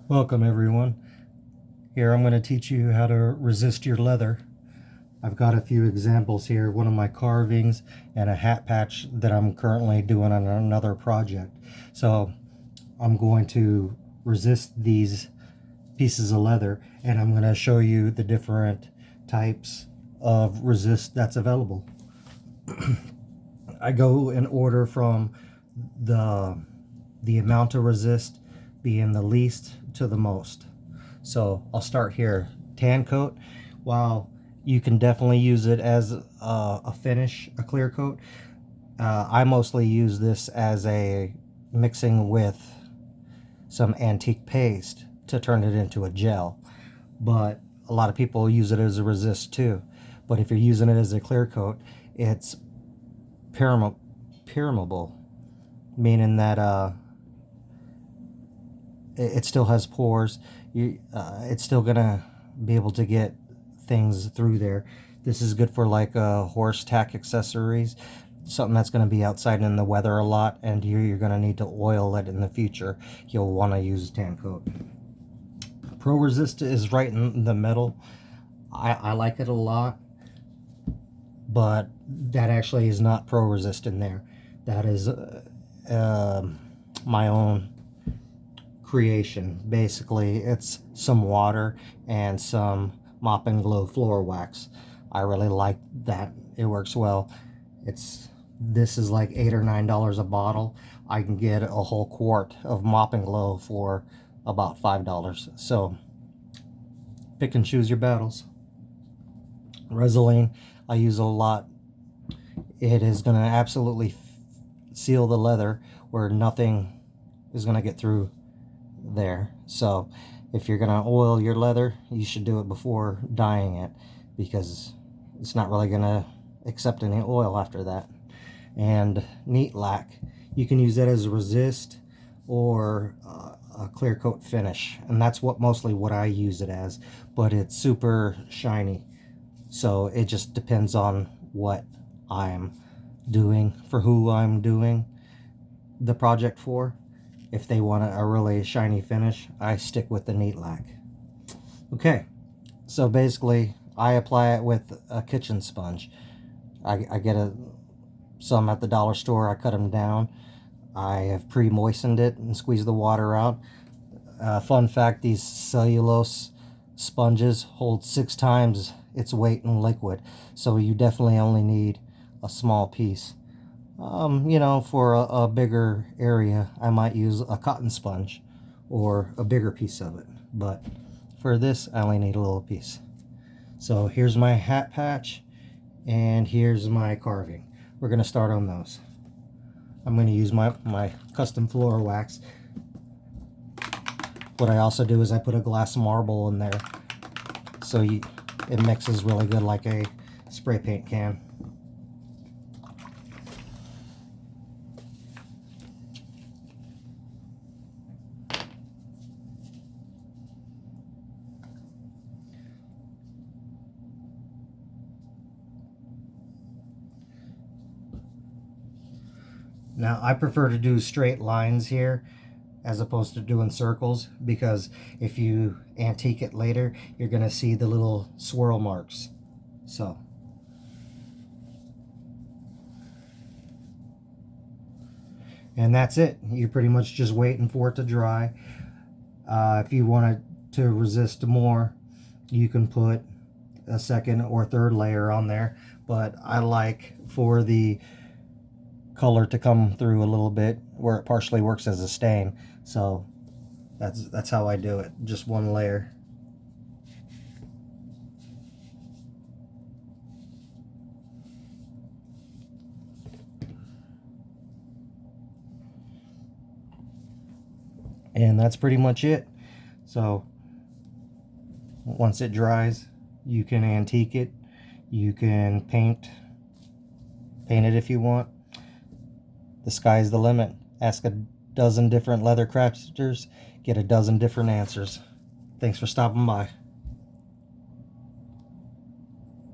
Welcome everyone. Here I'm going to teach you how to resist your leather. I've got a few examples here, one of my carvings and a hat patch that I'm currently doing on another project. So I'm going to resist these pieces of leather and I'm going to show you the different types of resist that's available. I go in order from the amount of resist being the least to the most. So I'll start here. Tan-Kote, while you can definitely use it as a finish, a clear coat, I mostly use this as a mixing with some antique paste to turn it into a gel. But a lot of people use it as a resist too. But if you're using it as a clear coat, it's permeable, meaning that it still has pores. It's still gonna be able to get things through there. This is good for like horse tack accessories, something that's going to be outside in the weather a lot, and you're going to need to oil it in the future. You'll want to use Tan-Kote. Pro Resist is right in the middle. I like it a lot, but that actually is not Pro Resist in there. That is my own creation. Basically, it's some water and some Mop and Glow floor wax. I really like that. It works well. This is like $8 or $9 a bottle. I can get a whole quart of Mop and Glow for about $5. So pick and choose your battles. Resin I use a lot. It is going to absolutely seal the leather where nothing is going to get through there. So if you're going to oil your leather, you should do it before dyeing it, because it's not really going to accept any oil after that. And Neat-Lac, you can use that as a resist or a clear coat finish, and that's mostly what I use it as. But it's super shiny, so it just depends on what I'm doing, for who I'm doing the project for. If they want a really shiny finish, I stick with the Neat-Lac. Okay, so basically I apply it with a kitchen sponge. I get some at the dollar store. I cut them down. I have pre-moistened it and squeezed the water out. Fun fact, these cellulose sponges hold 6 times its weight in liquid, so you definitely only need a small piece. You know, for a bigger area, I might use a cotton sponge or a bigger piece of it. But for this, I only need a little piece. So here's my hat patch, and here's my carving. We're going to start on those. I'm going to use my custom floor wax. What I also do is I put a glass marble in there, so it mixes really good like a spray paint can. Now I prefer to do straight lines here as opposed to doing circles, because if you antique it later, you're going to see the little swirl marks. So and that's it. You're pretty much just waiting for it to dry. If you wanted to resist more, you can put a second or third layer on there, but I like for the color to come through a little bit where it partially works as a stain. So that's how I do it, just one layer. And that's pretty much it. So once it dries, you can antique it, you can paint it if you want. The sky's the limit. Ask a dozen different leather crafters, get a dozen different answers. Thanks for stopping by.